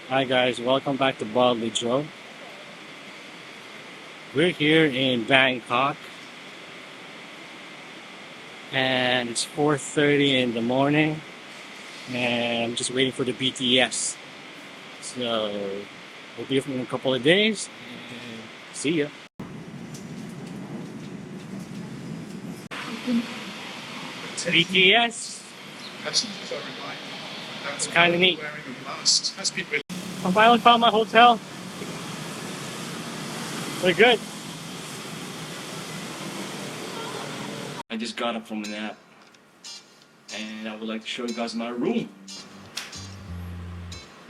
Hi guys, welcome back to Bodley Joe. We're here in Bangkok and it's 4:30 in the morning and I'm just waiting for the BTS. So we'll be here in a couple of days and see ya. BTS. Passengers are reminded that It's kind of neat. wearing of masks has been released. I finally found my hotel. We're good. I just got up from a nap and I would like to show you guys my room.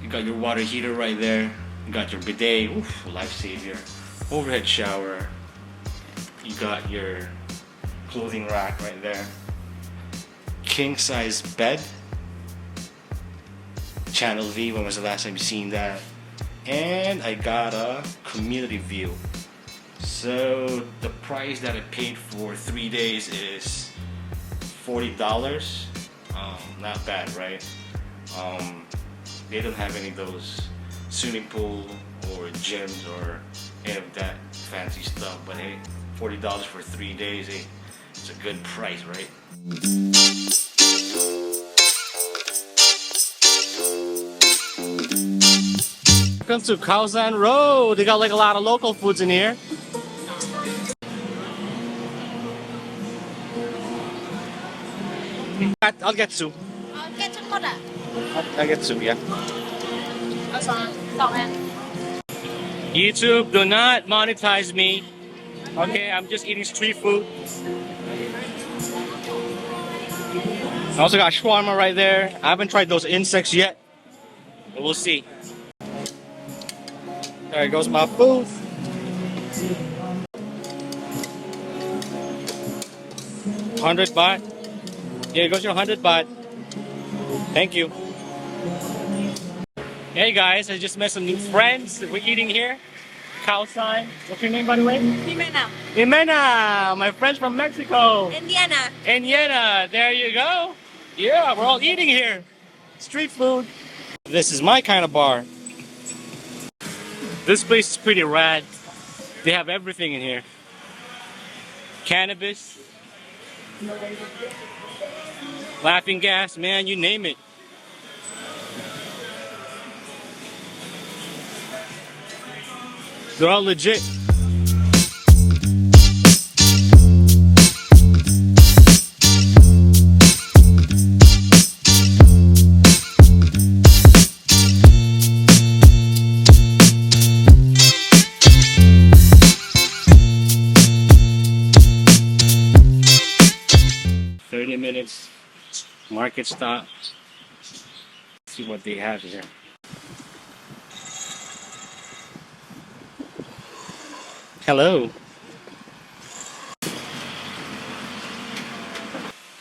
You got your water heater right there. You got your bidet, oof, lifesaver. Overhead shower. You got your clothing rack right there. King size bed. Channel V, when was the last time you seen that? And I got a community view. So the price that I paid for 3 days is $40. Not bad, right? They don't have any of those swimming pool or gyms or any of that fancy stuff, but hey, $40 for 3 days, hey, it's a good price, right? Welcome to Khao San Road. They got like a lot of local foods in here. I'll get two. Get chút cốt ạ? I'll get two, yeah. Giọng em. YouTube, do not monetize me. Okay, I'm just eating street food. I also got shawarma right there. I haven't tried those insects yet, but we'll see. There goes my food. $100 baht. Here goes your 100 baht. Thank you. Hey guys, I just met some new friends. We're eating here. Khao San. What's your name, by the way? Jimena. Jimena, my friends from Mexico. Indiana. Indiana, there you go. Yeah, we're all eating here. Street food. This is my kind of bar. This place is pretty rad. They have everything in here. Cannabis. Laughing gas, man, you name it. They're all legit. Minutes, market stop. Let's see what they have here. Hello.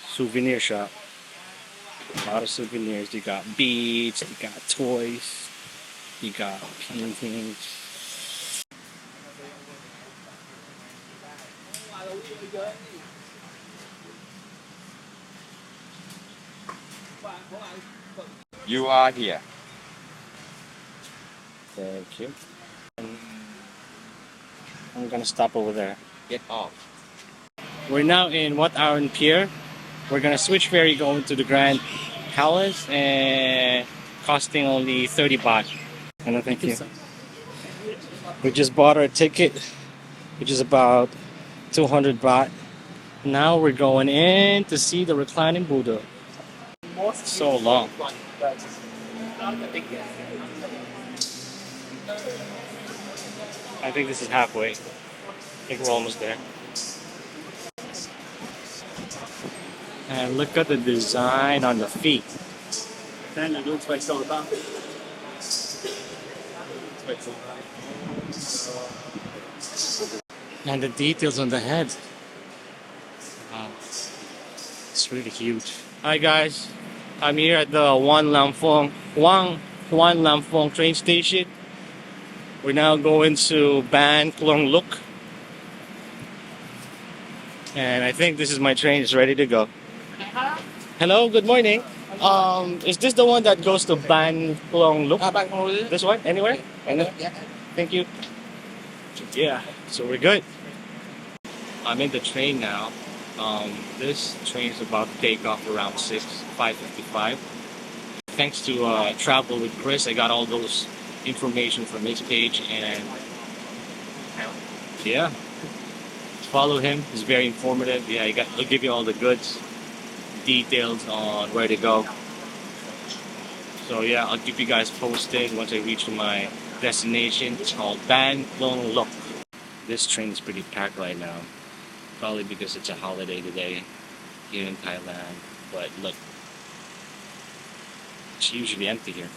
Souvenir shop. A lot of souvenirs. You got beads, you got toys, you got paintings. You are here. Thank you. I'm gonna stop over there. Get off. We're now in Wat Arun Pier. We're gonna switch ferry going to the Grand Palace and costing only 30 baht. And thank you. We just bought our ticket, which is about 200 baht. Now we're going in to see the reclining Buddha. So long. I think this is halfway. I think we're almost there. And look at the design on the feet. And the details on the head. Wow. It's really huge. Hi guys. I'm here at the Huan Lamphong train station. We're now going to Ban Klong Luk. And I think this is my train. It's ready to go. Hello, good morning. Is this the one that goes to Ban Long Look? Bangkok. This one? Anywhere? Anywhere? Yeah. Thank you. Yeah, so we're good. I'm in the train now. This train is about to take off around 5:55. Thanks to Travel with Chris, I got all those information from his page, and yeah, follow him. He's very informative. Yeah, he'll give you all the goods, details on where to go. So yeah, I'll keep you guys posted once I reach my destination. It's called Ban Long Look. This train is pretty packed right now. Probably because it's a holiday today here in Thailand. But look, it's usually empty here.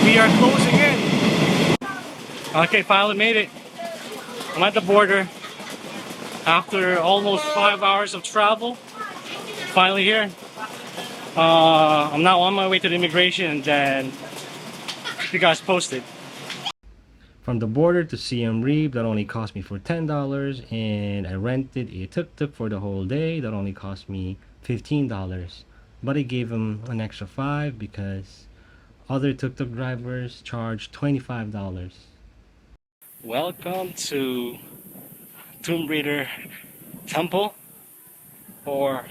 We are closing in. Okay, finally made it. I'm at the border. After almost 5 hours of travel, finally here. I'm now on my way to the immigration, and then keep you guys posted. From the border to Siem Reap, that only cost me for $10, and I rented a tuk-tuk for the whole day. That only cost me $15, but I gave them an extra $5 because other tuk-tuk drivers charge $25. Welcome to Tomb Raider Temple, or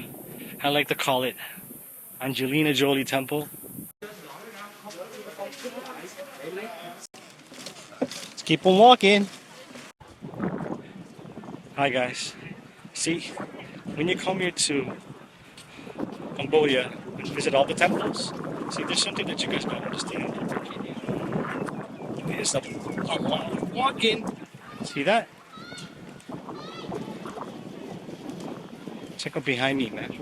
I like to call it Angelina Jolie Temple. Let's keep on walking. Hi guys. See, when you come here to Cambodia and visit all the temples, see, there's something that you guys don't understand. There's a lot of walking. See that? Check out behind me, man.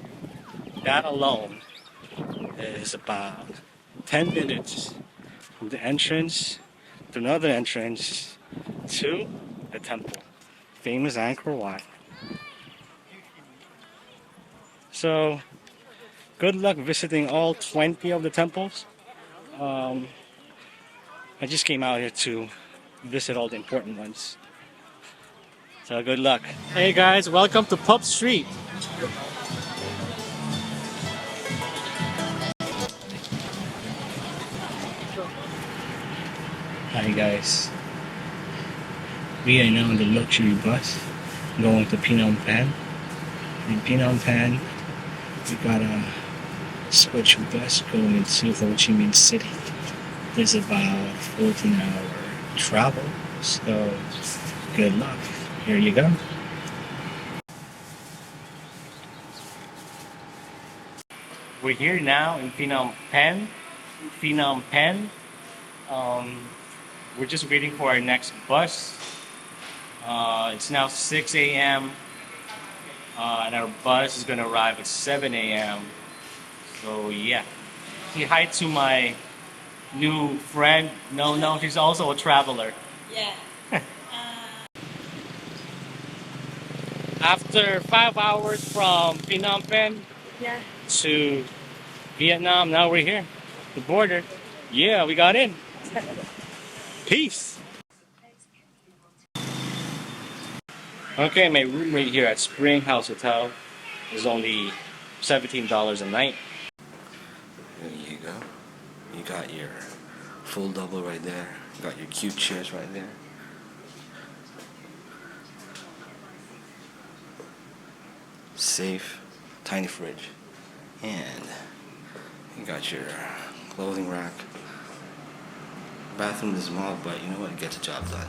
That alone is about 10 minutes from the entrance to another entrance to the temple, famous Angkor Wat. So, good luck visiting all 20 of the temples. I just came out here to visit all the important ones. So good luck. Hey guys, welcome to Pub Street. Hi guys. We are now in the luxury bus going to Phnom Penh. In Phnom Penh, we got a special bus going to Ho Chi Minh City. There's about 14-hour travel, so good luck. Here you go. We're here now in Phnom Penh. We're just waiting for our next bus. It's now 6 a.m. And our bus is gonna arrive at 7 a.m. So yeah. Say hi to my new friend. No, she's also a traveler. Yeah. After 5 hours from Phnom Penh Yeah. to Vietnam, now we're here. The border. Yeah, we got in. Peace. Okay, my room right here at Spring House Hotel is only $17 a night. There you go. You got your full double right there. You got your cute chairs right there. Safe, tiny fridge. And you got your clothing rack. Bathroom is small, but you know what? It gets the job done.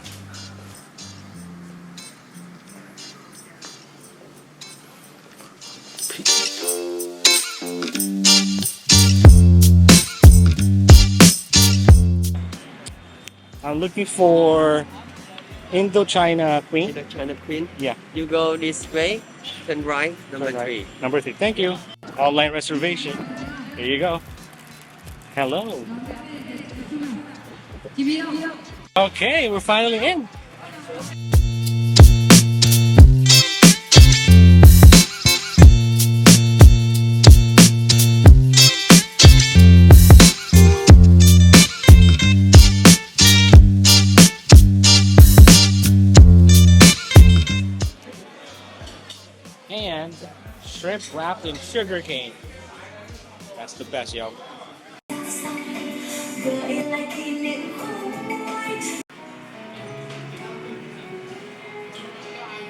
I'm looking for Indochina Queen. Indochina Queen. Yeah. You go this way, turn right, number Right. 3. Number 3. Thank you. Online reservation. Here you go. Hello. Okay, we're finally in. and shrimp wrapped in sugar cane. That's the best, yo.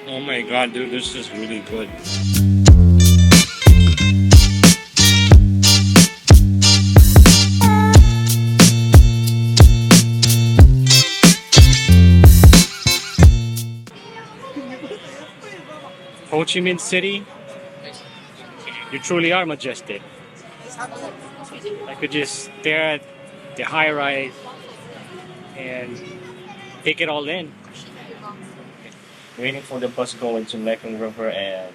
Oh my god, dude, this is really good. Ho Chi Minh City, you truly are majestic. I could just stare at the high rise and take it all in. Waiting for the bus going to Mekong River and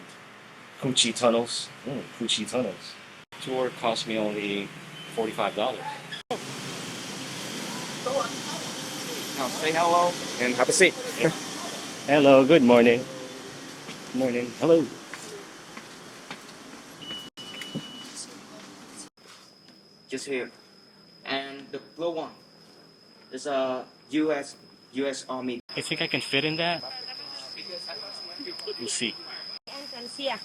Ho Chi tunnels. Ho Chi tunnels. Tour cost me only $45. Now say hello and have a seat. Hello, good morning. Good morning. Hello. Just here. And the blue one is a US Army. I think I can fit in that. We'll see. Entrance here.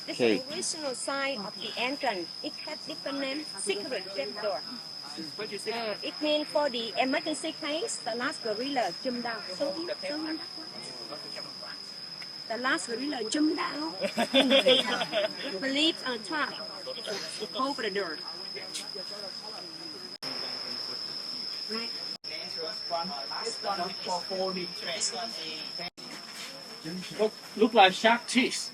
This Okay. is the original sign of the entrance. It has different names. Secret trapdoor. It means for the emergency case, the last gorilla jumped out. So the last gorilla jumped out. Believe on top. Over the door. Right. Look like shark teeth.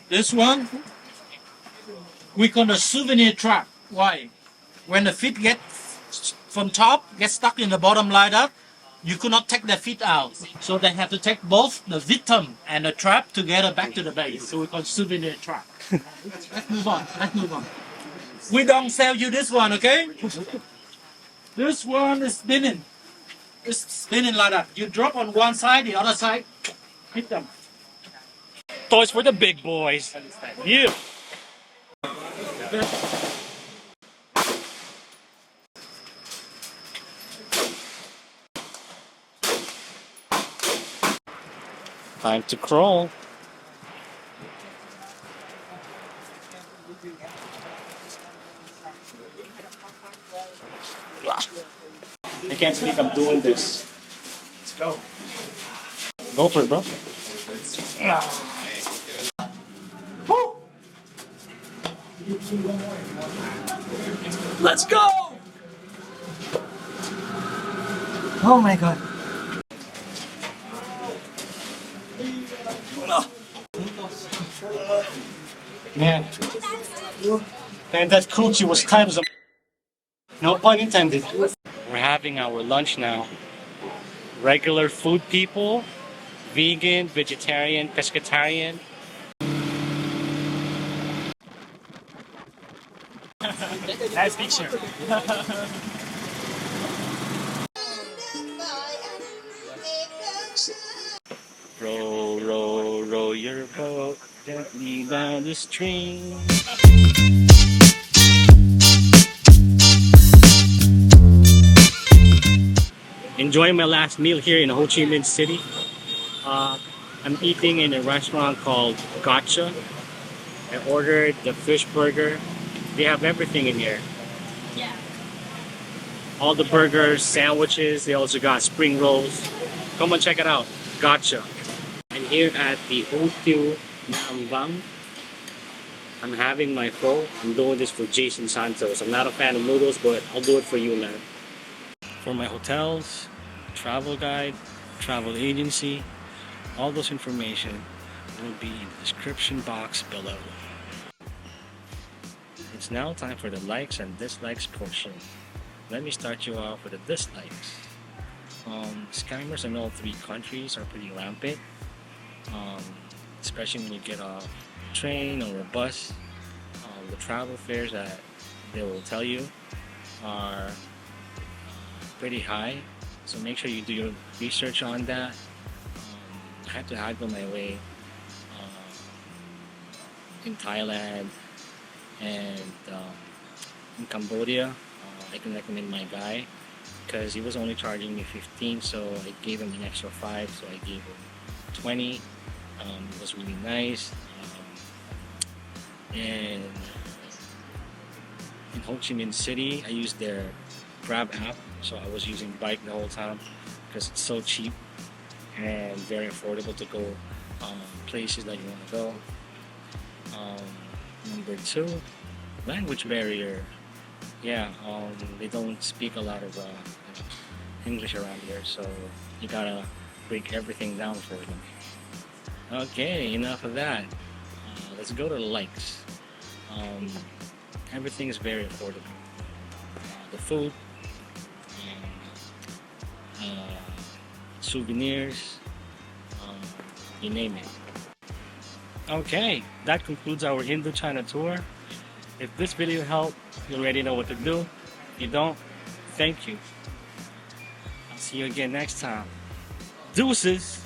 This one, we call a souvenir trap. Why? When the feet get from top, get stuck in the bottom like that, you could not take the feet out. So they have to take both the victim and the trap together back to the base. So we call souvenir trap. Let's move on. Let's move on. We don't sell you this one, okay? This one is spinning. It's spinning like that. You drop on one side, the other side, hit them. Toys for the big boys. Yeah. Time to crawl. I can't believe I'm doing this. Let's go. Go for it, bro. Let's go! Oh my god. Man. Man, that coochie was tight as a... No pun intended. We're having our lunch now. Regular food people, vegan, vegetarian, pescatarian. Nice picture. Row, row, row your boat gently down the stream. Enjoying my last meal here in Ho Chi Minh City. I'm eating in a restaurant called Gotcha. I ordered the fish burger. They have everything in here. Yeah. All the burgers, sandwiches, they also got spring rolls. Come and check it out. Gotcha. I'm here at the Hotel Nam Vang. I'm having my pho. I'm doing this for Jason Santos. I'm not a fan of noodles, but I'll do it for you, man. For my hotels, travel guide, travel agency, all those information will be in the description box below. It's now time for the likes and dislikes portion. Let me start you off with the dislikes. Scammers in all three countries are pretty rampant, especially when you get off a train or a bus. The travel fares that they will tell you are pretty high, so make sure you do your research on that. I had to haggle my way in Thailand and in Cambodia. I can recommend my guy. because he was only charging me 15, so I gave him an extra 5, so I gave him 20. It was really nice. And in Ho Chi Minh City, I used their Grab app, so I was using bike the whole time because it's so cheap and very affordable to go places that you want to go. Number 2, language barrier. Yeah, they don't speak a lot of English around here, so you gotta break everything down for them. Okay, enough of that. Let's go to the likes. Everything is very affordable. The food, souvenirs, you name it. Okay, that concludes our Indochina tour. If this video helped, you already know what to do. If you don't, thank you. I'll see you again next time. Deuces!